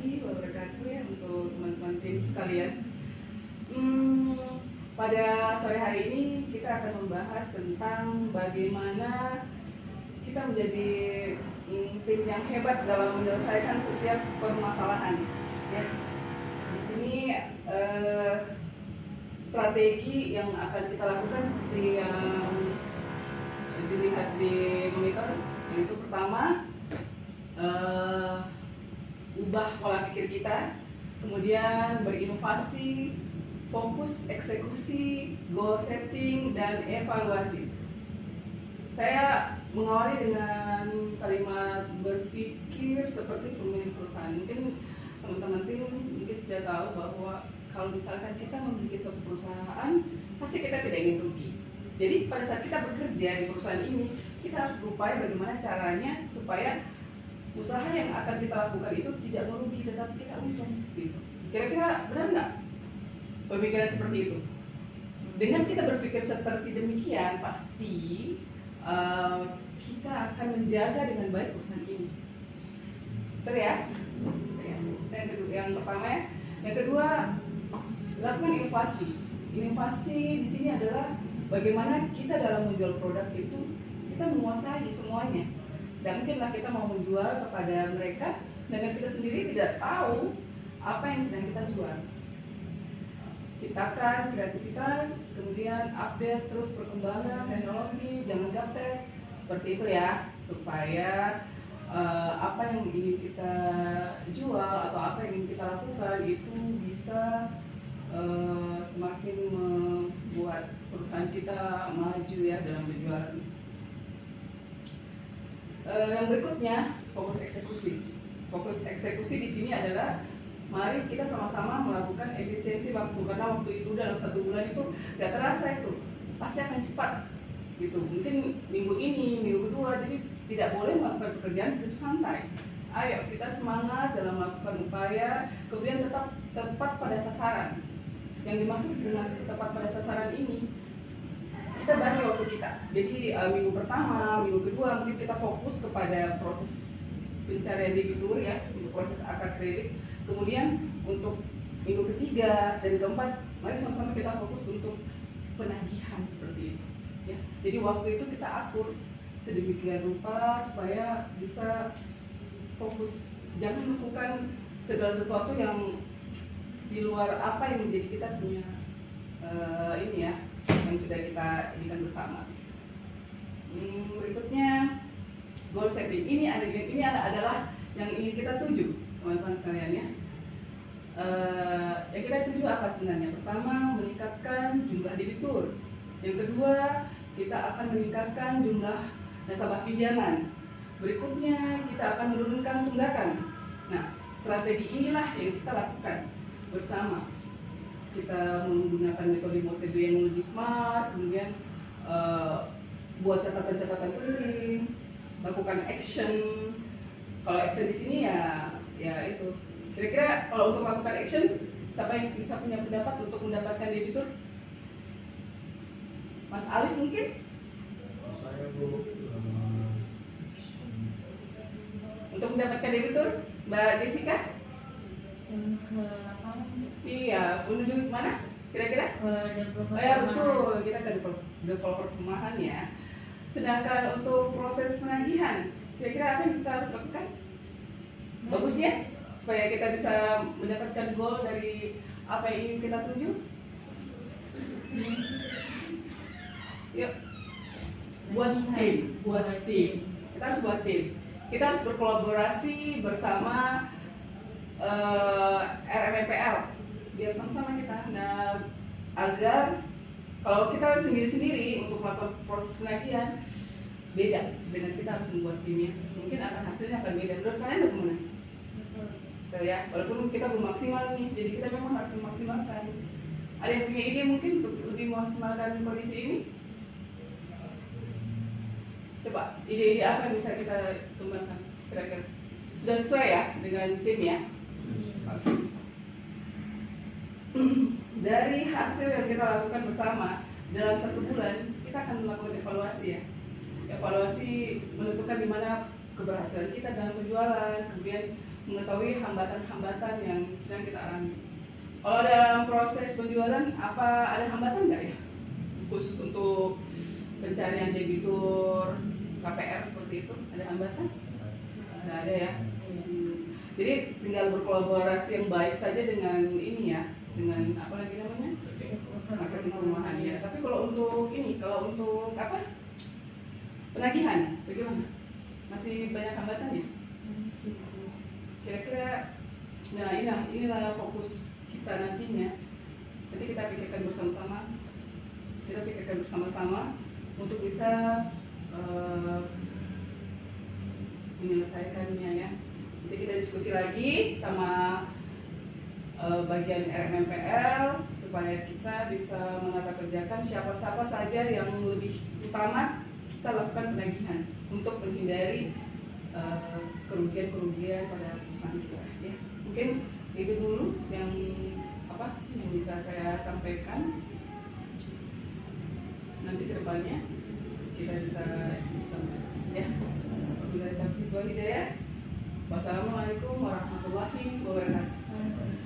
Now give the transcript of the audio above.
warahmatullahi wabarakatuh ya untuk teman-teman tim sekalian. Pada sore hari ini kita akan membahas tentang bagaimana kita menjadi tim yang hebat dalam menyelesaikan setiap permasalahan. Ya, di sini strategi yang akan kita lakukan seperti yang dilihat di monitor, yaitu pertama ubah pola pikir kita, kemudian berinovasi, fokus eksekusi, goal setting, dan evaluasi. Saya mengawali dengan kalimat berpikir seperti pemilik perusahaan. Mungkin teman-teman tim mungkin sudah tahu bahwa kalau misalkan kita memiliki suatu perusahaan, pasti kita tidak ingin rugi. Jadi pada saat kita bekerja di perusahaan ini, kita harus berupaya bagaimana caranya supaya usaha yang akan kita lakukan itu tidak merugi, tetapi kita untung. Gitu. Kira-kira benar nggak pemikiran seperti itu? Dengan kita berpikir seperti demikian, pasti kita akan menjaga dengan baik perusahaan ini. Betul ya? Yang pertama ya. Yang kedua, lakukan inovasi. Inovasi di sini adalah bagaimana kita dalam menjual produk itu kita menguasai semuanya. Dan mungkinlah kita mau menjual kepada mereka, sedangkan kita sendiri tidak tahu apa yang sedang kita jual. Ciptakan kreativitas, kemudian update terus perkembangan teknologi, jangan gaptek, seperti itu ya, supaya apa yang ingin kita jual atau apa yang ingin kita lakukan itu bisa semakin membuat perusahaan kita maju ya dalam penjualan. Yang berikutnya, fokus eksekusi. Fokus eksekusi di sini adalah mari kita sama-sama melakukan efisiensi waktu, karena waktu itu dalam 1 bulan itu gak terasa itu, pasti akan cepat gitu. Mungkin minggu ini, minggu kedua, jadi tidak boleh melakukan pekerjaan begitu santai. Ayo kita semangat dalam melakukan upaya, kemudian tetap tepat pada sasaran. Yang dimaksud dengan tepat pada sasaran ini, kita bagi waktu kita. Jadi minggu pertama, minggu kedua mungkin kita fokus kepada proses pencarian debitur ya, untuk proses akad kredit. Kemudian untuk minggu ketiga dan keempat, mari sama-sama kita fokus untuk penagihan seperti itu. Ya, jadi waktu itu kita atur sedemikian rupa supaya bisa fokus. Jangan melakukan segala sesuatu yang di luar apa yang menjadi kita punya ini ya, yang sudah kita jadikan bersama. Berikutnya goal setting. Ini adalah yang ingin kita tuju, teman-teman sekalian ya. Yang kita tuju apa sebenarnya? Pertama, meningkatkan jumlah debitur. Yang kedua, kita akan meningkatkan jumlah nasabah pinjaman. Berikutnya, kita akan menurunkan tunggakan. Nah, strategi inilah yang kita lakukan bersama. Kita menggunakan metode yang lebih smart, kemudian buat catatan-catatan penting, lakukan action. Kalau action di sini ya itu. Kira-kira kalau untuk melakukan action, siapa yang bisa punya pendapat untuk mendapatkan debitur? Mas Alif mungkin? Saya belum. Untuk mendapatkan debitur, Mbak Jessica? Yang ke lapangan. Iya, menuju mana? Kira-kira? Ke developer. Oh ya betul, kita ke developer perumahan ya. Sedangkan untuk proses penagihan, kira-kira apa yang kita harus lakukan? Bagus ya, supaya kita bisa mendapatkan goal dari apa yang ingin kita tuju. Yuk, buat tim. Kita harus buat tim. Kita harus berkolaborasi bersama RMPL biar sama-sama kita. Nah, agar kalau kita sendiri-sendiri untuk melakukan proses penagihan beda dengan kita harus membuat timnya, mungkin hasilnya akan beda. Menurut kalian bagaimana? Betul ya, walaupun kita belum maksimal nih, jadi kita memang harus memaksimalkan. Ada yang punya ide mungkin untuk lebih memaksimalkan kondisi ini? Coba, ide-ide apa yang bisa kita kembangkan? Kira-kira sudah sesuai ya dengan tim ya? Dari hasil yang kita lakukan bersama dalam 1 bulan, kita akan melakukan evaluasi ya. Evaluasi menentukan di mana keberhasilan kita dalam penjualan, kemudian mengetahui hambatan-hambatan yang sedang kita alami. Kalau dalam proses penjualan apa ada hambatan nggak ya? Khusus untuk pencarian debitur, KPR seperti itu ada hambatan? Nggak ada ya. Jadi tinggal berkolaborasi yang baik saja dengan ini ya, dengan apa lagi namanya? Marketing perumahan ya. Tapi kalau untuk ini, kalau untuk apa? Penagihan, bagaimana? Masih banyak hambatan ya? Kira-kira, nah inilah fokus kita nantinya. Nanti kita pikirkan bersama-sama, untuk bisa menyelesaikannya ya. Nanti kita diskusi lagi sama bagian RMMPL supaya kita bisa menata kerjakan siapa saja yang lebih utama kita lakukan penagihan untuk menghindari kerugian pada perusahaan kita ya. Mungkin itu dulu yang bisa saya sampaikan. Nanti kedepannya kita bisa ya. Wabillahi taufiq wal hidayah. Wassalamualaikum warahmatullahi wabarakatuh.